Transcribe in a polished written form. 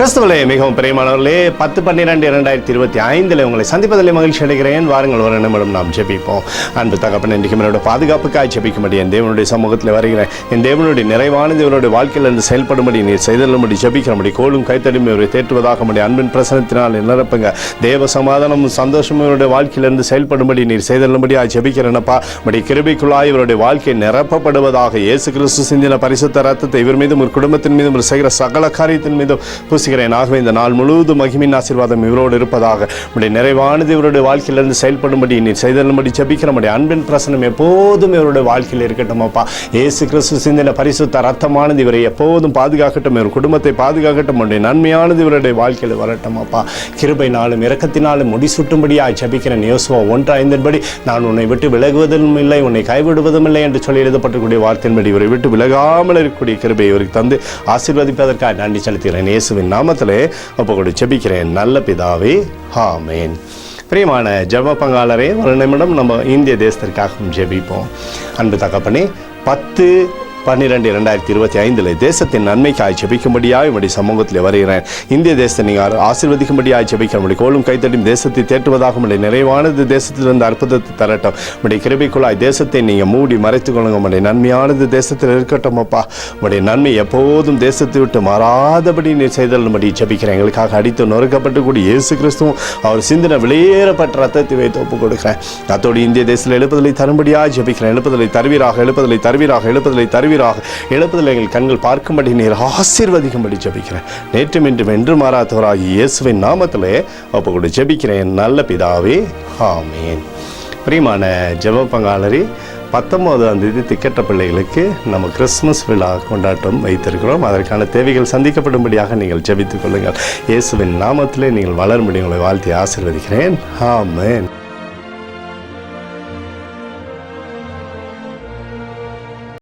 கிறிஸ்துவிலே மிகவும் பிரியமானவர்களே, 10/12/2025 உங்களை சந்திப்பதில் மகிழ்ச்சி அடைகிறேன். வாருங்கள், ஒரு நிமிடம் நாம் ஜெபிப்போம். அன்பு தகப்பன், இன்றைக்கு என்னோட பாதுகாப்புக்காய் ஜெபிக்கும்படி என் தேவனுடைய சமூகத்தில் வருகிறேன். என் தேவனுடைய நிறைவானது இவருடைய வாழ்க்கையில் இருந்து செயல்படும்படி நீர் செய்தலும்படி ஜெபிக்கிறபடி கோலும் கைத்தடியும் இவரை தேற்றுவதாக முடியும். அன்பின் பிரசனத்தினால் நிரப்புங்க. தேவ சமாதானமும் சந்தோஷமும் இவருடைய வாழ்க்கையிலிருந்து செயல்படும்படி நீர் செய்தலும்படி ஜெபிக்கிறேனப்பா. படி கிருபைக்குள்ளாய் இவருடைய வாழ்க்கை நிரப்பப்படுவதாக இயேசு கிறிஸ்து சிந்தின பரிசுத்த ரத்தத்தை இவர் மீதும் ஒரு குடும்பத்தின் மீதும் செய்கிற சகல காரியத்தின் மீதும் ஆகவே இந்த நாள் முழுவதும் மகிமின் ஆசீர்வாதம் இவரோடு இருப்பதாக. உடைய நிறைவானது இவருடைய வாழ்க்கையிலிருந்து செயல்படும்படி நீர் செய்தலும்படி ஜெபிக்கிறபடி அன்பின் பிரசனம் எப்போதும் இவருடைய வாழ்க்கையில் இருக்கட்டும் அப்பா. இயேசு கிறிஸ்து சிந்தின பரிசுத்த ரத்தமானது இவரை எப்போதும் பாதுகாக்கட்டும், இவர் குடும்பத்தை பாதுகாக்கட்டும். உடைய நன்மையானது இவருடைய வாழ்க்கையில் வரட்டும் அப்பா. கிருபையினாலும் இரக்கத்தினாலும் முடிசூட்டும்படியாக ஜெபிக்கிறேன். யோசுவா 1:5 நான் உன்னை விட்டு விலகுவதும் இல்லை, உன்னை கைவிடுவதும் இல்லை என்று சொல்லி எழுதப்பட்டிருக்கூடிய வார்த்தையின்படி இவரை விட்டு விலகாமல் இருக்கக்கூடிய கிருபை இவருக்கு தந்து ஆசீர்வதிப்பதற்காக நன்றி செலுத்துகிறேன். இயேசுவின் நாமத்திலே ஒப்புக்கொடு ஜெபிக்கிறேன் நல்ல பிதாவே, ஆமென். பிரியமான ஜெப பங்காளரே, ஒரு நிமிடம் நம்ம இந்திய தேசத்திற்காகவும் ஜெபிப்போம். அன்பு தகப்பனே, 10/12/2025 தேசத்தின் நன்மைக்காய் ஜெபிக்கும்படியாக உடைய சமூகத்தில் வருகிறேன். இந்திய தேசத்தை நீங்கள் ஆசீர்வதிக்கும்படியாக ஜெபிக்க கோலும் கைத்தடியும் தேசத்தை தேற்றுவதாக உடைய நிறைவானது தேசத்திலிருந்து அற்புதத்தை தரட்டும். உடைய கிருபைக்குள்ளாய் தேசத்தை நீங்கள் மூடி மறைத்துக் கொள்ளுங்க. உடைய நன்மையானது தேசத்தில் இருக்கட்டும் அப்பா. உடைய நன்மை எப்போதும் தேசத்தை விட்டு மாறாதபடி நீர் செய்தல்படி ஜெபிக்கிறேன். எங்களுக்காக அடித்து நொறுக்கப்பட்டு கூடிய இயேசு கிறிஸ்துவும் அவர் சிந்தின வெளியேறப்பட்ட ரத்தத்தை வைத்து ஒப்புக் கொடுக்கிறேன். அத்தோடு இந்திய தேசத்தில் எழுப்புதலை தரும்படியாக ஜெபிக்கிறேன். எழுப்புதலை தருவீராக, எழுப்புதலை தருவீராக, எழுப்புதலை எழுப்புதல் எங்கள் கண்கள் பார்க்கும்படி நீர் ஆசீர்வதிக்கும்படி ஜெபிக்கிறேன். நேற்றும் இன்றும் என்று மாறாதவராகி இயேசுவின் நாமத்திலே ஒப்புக்கொடு ஜெபிக்கிறேன் நல்ல பிதாவே, ஆமென். பிரியமான ஜெப பங்காளரே, 19ஆம் தேதி திக்கற்ற பிள்ளைகளுக்கு நம்ம கிறிஸ்துமஸ் விழா கொண்டாட்டம் வைத்திருக்கிறோம். அதற்கான தேவைகள் சந்திக்கப்படும்படியாக நீங்கள் ஜெபித்துக் கொள்ளுங்கள். இயேசுவின் நாமத்திலே நீங்கள் வளரும்படி உங்களை வாழ்த்தி ஆசீர்வதிக்கிறேன். ஆமென்.